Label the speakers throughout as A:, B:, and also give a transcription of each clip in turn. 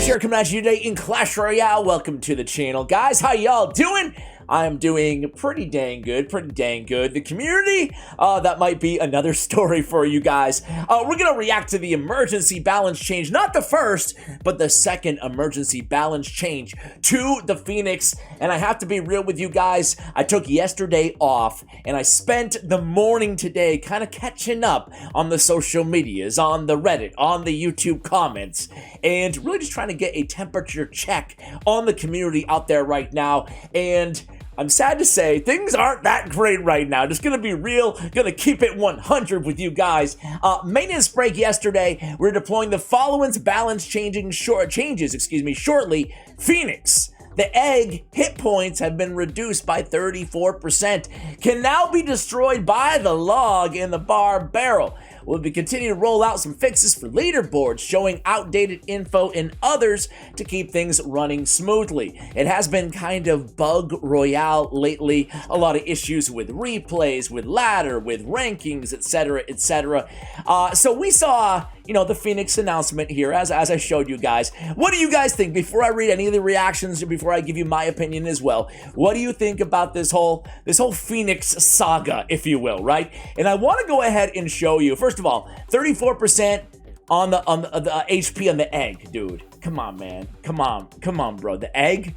A: Clash here, coming at you today in Clash Royale. Welcome to the channel, guys. How y'all doing? I'm doing pretty dang good, The community, that might be another story for you guys. We're gonna react to the emergency balance change, not the first, but the second emergency balance change to the Phoenix. And I have to be real with you guys, I took yesterday off, and I spent the morning today kind of catching up on the social medias, on the Reddit, on the YouTube comments, and really just trying to get a temperature check on the community out there right now. And I'm sad to say things aren't that great right now. Just gonna be real, gonna keep it 100 with you guys. Maintenance break yesterday. We're deploying the following balance changes shortly. Phoenix. The egg hit points have been reduced by 34%. Can now be destroyed by the log in the bar barrel. We'll be continuing to roll out some fixes for leaderboards, showing outdated info and others to keep things running smoothly. It has been kind of bug royale lately. A lot of issues with replays, with ladder, with rankings, etc., etc. So we saw, the Phoenix announcement here, as I showed you guys. What do you guys think? Before I read any of the reactions, before I give you my opinion as well, what do you think about this whole Phoenix saga, if you will, right? And I want to go ahead and show you. First of all, 34% on the HP on the egg, dude. Come on, man. Come on, bro. The egg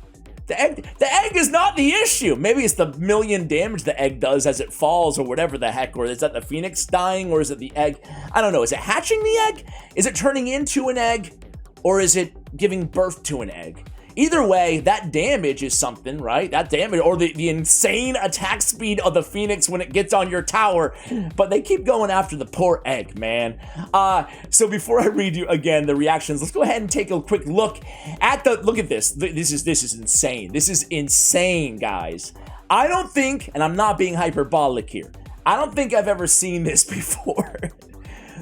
A: is not the issue. Maybe it's the million damage the egg does as it falls or whatever the heck. Or is that the Phoenix dying, or is it the egg? I don't know. Is it hatching the egg? Is it turning into an egg? Or is it giving birth to an egg? Either way, that damage is something, right? That damage, or the insane attack speed of the Phoenix when it gets on your tower. But they keep going after the poor egg, man. So before I read you again the reactions, let's go ahead and take a quick look at look at this. This is insane. This is insane, guys. I don't think, and I'm not being hyperbolic here, I don't think I've ever seen this before.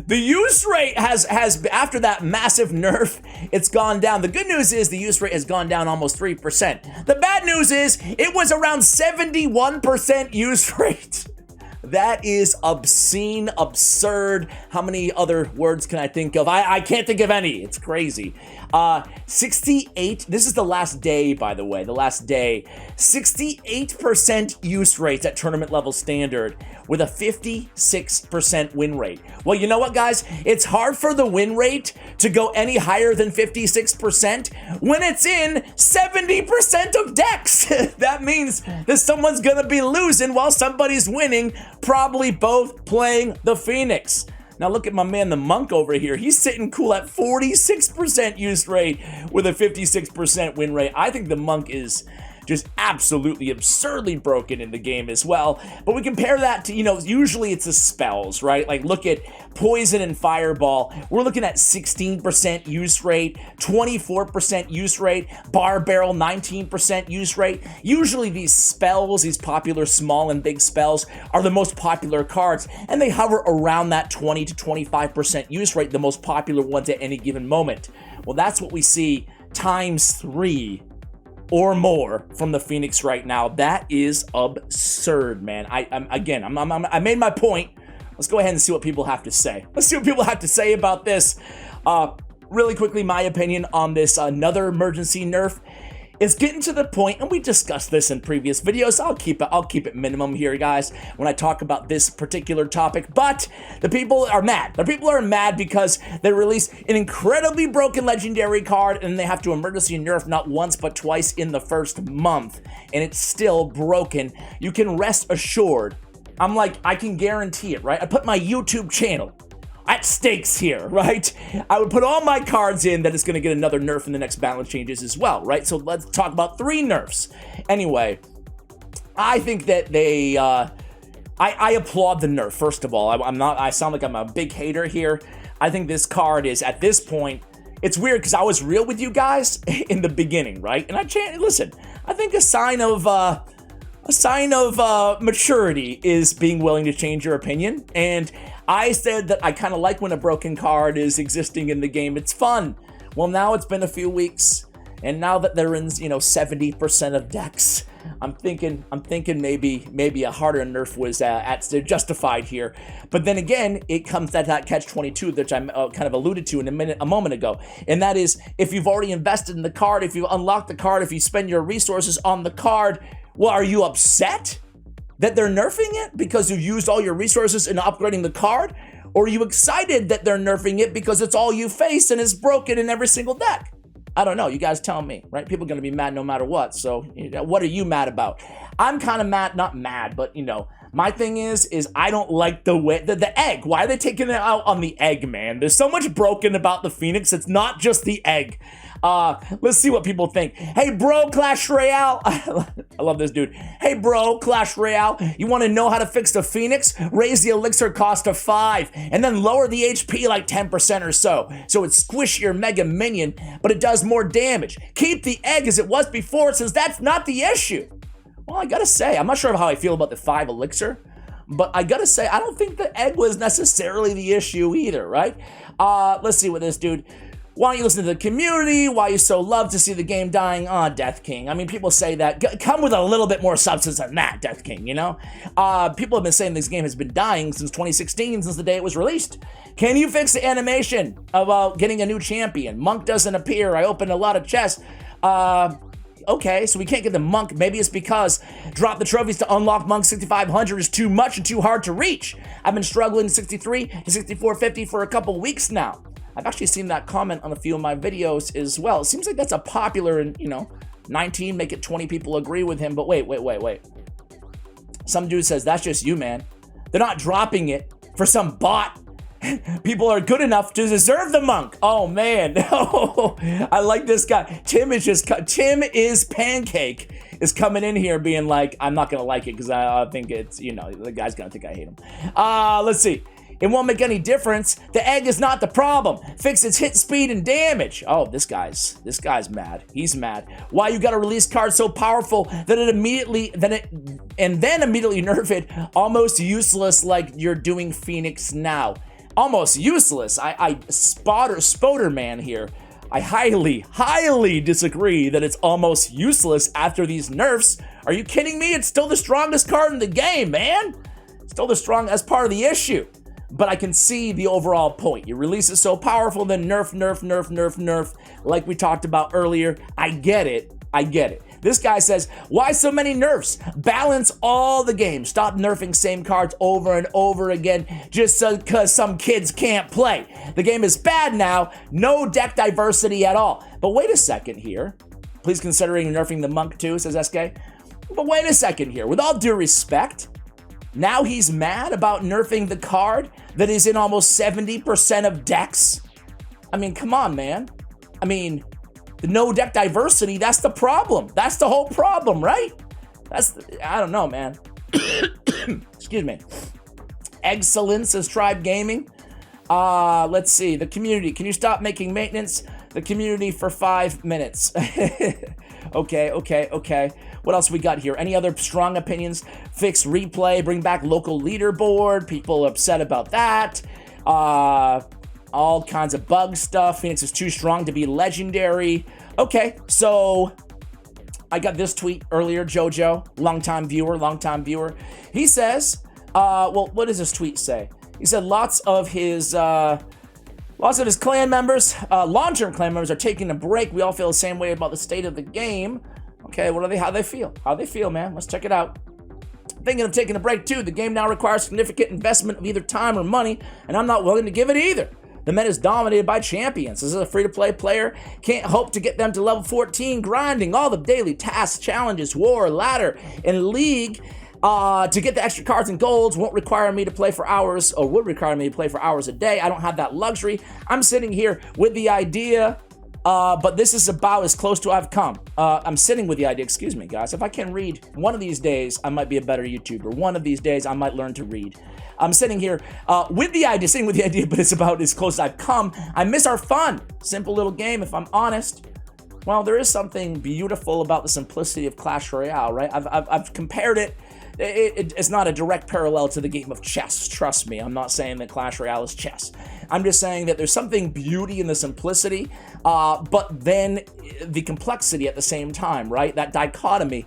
A: The use rate has after that massive nerf, it's gone down. The good news is the use rate has gone down almost 3%. The bad news is it was around 71% use rate. That is obscene, absurd. How many other words can I think of? I can't think of any. It's crazy. 68, this is the last day, by the way, the last day. 68% use rates at tournament level standard with a 56% win rate. Well, you know what, guys? It's hard for the win rate to go any higher than 56% when it's in 70% of decks. That means that someone's gonna be losing while somebody's winning, probably both playing the Phoenix. Now look at my man, the Monk over here. He's sitting cool at 46% use rate with a 56% win rate. I think the Monk is just absolutely absurdly broken in the game as well. But we compare that to, usually it's the spells, right? Like look at Poison and Fireball. We're looking at 16% use rate, 24% use rate, Bar Barrel 19% use rate. Usually these spells, these popular small and big spells, are the most popular cards, and they hover around that 20 to 25% use rate, the most popular ones at any given moment. Well, that's what we see times 3 or more from the Phoenix right now. That is absurd, man. I made my point. Let's go ahead and see what people have to say. Let's see what people have to say about this. Really quickly, my opinion on this another emergency nerf is getting to the point, and we discussed this in previous videos. I'll keep it minimum here, guys, when I talk about this particular topic. But the people are mad. The people are mad because they released an incredibly broken legendary card, and they have to emergency nerf not once but twice in the first month, and it's still broken. You can rest assured. I can guarantee it, right? I put my YouTube channel at stakes here, right? I would put all my cards in that it's going to get another nerf in the next balance changes as well, right? So let's talk about 3 nerfs. Anyway, I think that they, I applaud the nerf, first of all. I sound like I'm a big hater here. I think this card is, at this point, it's weird because I was real with you guys in the beginning, right? And listen, I think a sign of maturity is being willing to change your opinion. And I said that I kind of like when a broken card is existing in the game. It's fun. Well, now it's been a few weeks, and now that they're in, 70% of decks, I'm thinking maybe a harder nerf was justified here. But then again, it comes to that catch-22, which I kind of alluded to a moment ago, and that is, if you've already invested in the card, if you unlock the card, if you spend your resources on the card, well, are you upset that they're nerfing it because you've used all your resources in upgrading the card? Or are you excited that they're nerfing it because it's all you face and it's broken in every single deck? I don't know. You guys tell me, right? People are going to be mad no matter what. So, what are you mad about? I'm kind of mad, not mad, but, my thing is I don't like the way, the egg. Why are they taking it out on the egg, man? There's so much broken about the Phoenix. It's not just the egg. Let's see what people think. Hey, bro, Clash Royale. I love this dude. Hey, bro, Clash Royale. You want to know how to fix the Phoenix? Raise the elixir cost to 5, and then lower the HP like 10% or so. So it squish your mega minion, but it does more damage. Keep the egg as it was before, since that's not the issue. Well, I gotta say, I'm not sure how I feel about the 5 elixir, but I gotta say, I don't think the egg was necessarily the issue either, right? Let's see what this dude... Why don't you listen to the community? Why you so love to see the game dying? Death King. I mean, people say that. Come with a little bit more substance than that, Death King, People have been saying this game has been dying since 2016, since the day it was released. Can you fix the animation of getting a new champion? Monk doesn't appear. I opened a lot of chests. Okay, so we can't get the Monk. Maybe it's because drop the trophies to unlock Monk 6500 is too much and too hard to reach. I've been struggling 63 to 6450 for a couple weeks now. I've actually seen that comment on a few of my videos as well. It seems like that's a popular, 19, make it 20 people agree with him. But wait. Some dude says, that's just you, man. They're not dropping it for some bot. People are good enough to deserve the Monk. Oh, man. I like this guy. Tim is Pancake is coming in here being like, I'm not going to like it because I think it's, the guy's going to think I hate him. Let's see. It won't make any difference. The egg is not the problem. Fix its hit speed and damage. Oh, this guy's mad. He's mad. Why you got a release card so powerful that it immediately nerf it? Almost useless, like you're doing Phoenix now. Almost useless. Spoder man here. I highly disagree that it's almost useless after these nerfs. Are you kidding me? It's still the strongest card in the game, man. Still the strongest as part of the issue. But I can see the overall point. You release it so powerful, then nerf, like we talked about earlier. I get it. This guy says, why so many nerfs? Balance all the games. Stop nerfing same cards over and over again just because some kids can't play. The game is bad now. No deck diversity at all. But wait a second here. Please considering nerfing the Monk too, says SK. But wait a second here. With all due respect, now he's mad about nerfing the card that is in almost 70% of decks? I mean, come on, man. I mean, the no deck diversity, that's the problem. That's the whole problem, right? I don't know, man. Excuse me. Excellence, says Tribe Gaming. Let's see. The community. Can you stop making maintenance? The community for 5 minutes. Okay. What else we got here? Any other strong opinions? Fix replay, bring back local leaderboard. People upset about that. All kinds of bug stuff. Phoenix is too strong to be legendary. Okay, so I got this tweet earlier. Jojo, longtime viewer. He says, well, what does this tweet say? He said lots of his clan members, long-term clan members, are taking a break. We all feel the same way about the state of the game. Okay, how they feel? How they feel, man? Let's check it out. Thinking of taking a break too. The game now requires significant investment of either time or money, and I'm not willing to give it either. The meta is dominated by champions. This is a free-to-play player. Can't hope to get them to level 14, grinding all the daily tasks, challenges, war, ladder, and league. To get the extra cards and golds won't require me to play for hours, or would require me to play for hours a day. I don't have that luxury. I'm sitting here with the idea, but this is about as close to I've come. I'm sitting with the idea, excuse me, guys. If I can read, one of these days, I might be a better YouTuber. One of these days, I might learn to read. I'm sitting here with the idea, but it's about as close as I've come. I miss our fun. Simple little game, if I'm honest. Well, there is something beautiful about the simplicity of Clash Royale, right? I've compared it. it's not a direct parallel to the game of chess. Trust me, I'm not saying that Clash Royale is chess. I'm just saying that there's something beauty in the simplicity, but then the complexity at the same time, right? That dichotomy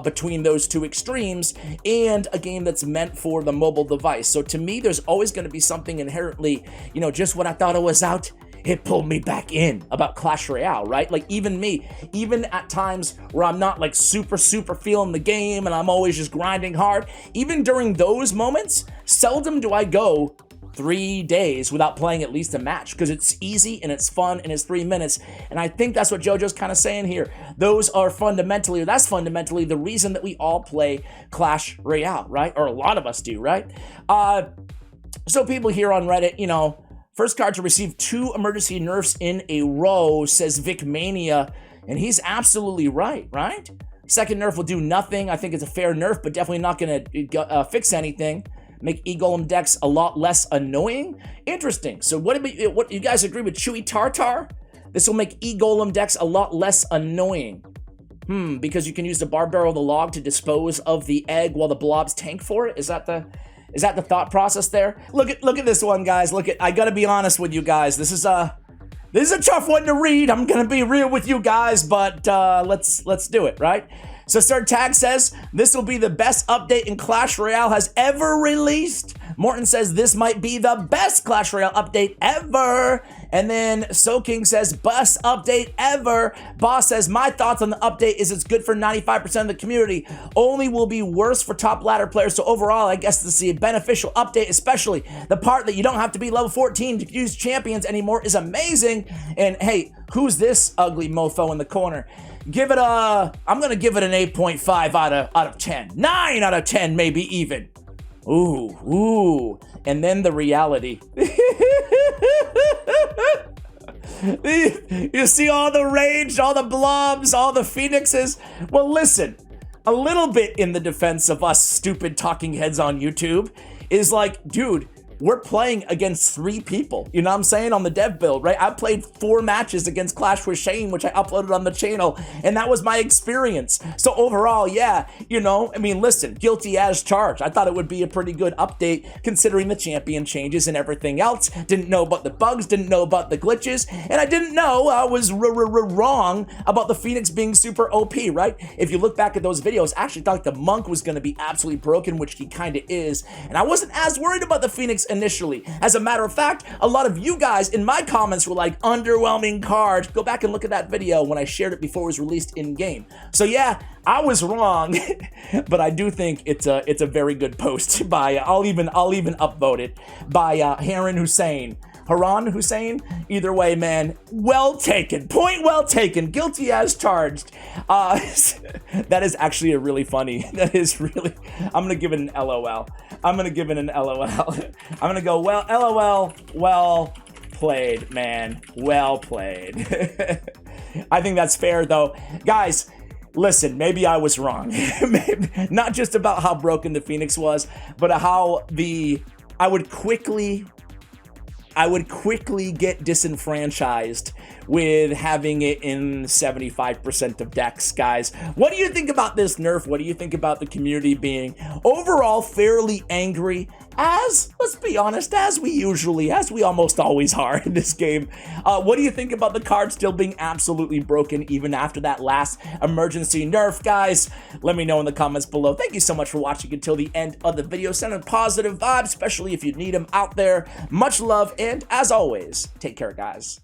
A: between those two extremes, and a game that's meant for the mobile device. So to me, there's always going to be something inherently, you know, just when I thought it was out, it pulled me back in about Clash Royale, right? Like even me, even at times where I'm not like super feeling the game and I'm always just grinding hard, even during those moments, seldom do I go 3 days without playing at least a match, because it's easy and it's fun and it's 3 minutes. And I think that's what JoJo's kind of saying here. That's fundamentally the reason that we all play Clash Royale, right? Or a lot of us do, right? So people here on Reddit, you know, first card to receive 2 emergency nerfs in a row, says Vic Mania, and he's absolutely right, right? Second nerf will do nothing. I think it's a fair nerf, but definitely not going to fix anything. Make E-Golem decks a lot less annoying. Interesting. So what you guys agree with Chewy Tartar? This will make E-Golem decks a lot less annoying. Because you can use the Barbaro of the Log to dispose of the egg while the blobs tank for it? Is that the thought process there? Look at this one, guys. I gotta be honest with you guys. This is a tough one to read. I'm gonna be real with you guys, but let's do it, right? So Sir Tag says, this will be the best update in Clash Royale has ever released. Morton says, this might be the best Clash Royale update ever. And then So King says, best update ever. Boss says, my thoughts on the update is it's good for 95% of the community. Only will be worse for top ladder players. So overall, I guess this is a beneficial update, especially the part that you don't have to be level 14 to use champions anymore is amazing. And hey, who's this ugly mofo in the corner? I'm gonna give it an 8.5 out of 10. 9 out of 10, maybe even. Ooh. And then the reality. You see all the rage, all the blobs, all the phoenixes. Well, listen, a little bit in the defense of us stupid talking heads on YouTube is like, dude, we're playing against 3 people, you know what I'm saying, on the dev build, right? I played 4 matches against Clash with Shane, which I uploaded on the channel, and that was my experience. So overall, yeah, you know, I mean, listen, guilty as charged. I thought it would be a pretty good update considering the champion changes and everything else. Didn't know about the bugs, didn't know about the glitches, and I didn't know I was wrong about the Phoenix being super OP, right? If you look back at those videos, I actually thought the Monk was going to be absolutely broken, which he kind of is, and I wasn't as worried about the Phoenix initially. As a matter of fact, a lot of you guys in my comments were like, underwhelming card. Go back and look at that video when I shared it before it was released in game. So yeah, I was wrong, but I do think it's a very good post by I'll even upvote it by Haran Hussein. Either way, man, well taken. Point well taken. Guilty as charged. That is actually a really funny. I'm gonna give it an LOL. I'm gonna go, well, LOL, well played, man. Well played. I think that's fair, though. Guys, listen, maybe I was wrong. Not just about how broken the Phoenix was, but how I would quickly get disenfranchised with having it in 75% of decks, guys. What do you think about this nerf? What do you think about the community being overall fairly angry? Let's be honest, as we almost always are in this game. What do you think about the card still being absolutely broken even after that last emergency nerf, guys? Let me know in the comments below. Thank you so much for watching until the end of the video. Send a positive vibe, especially if you need them out there. Much love, and as always, take care, guys.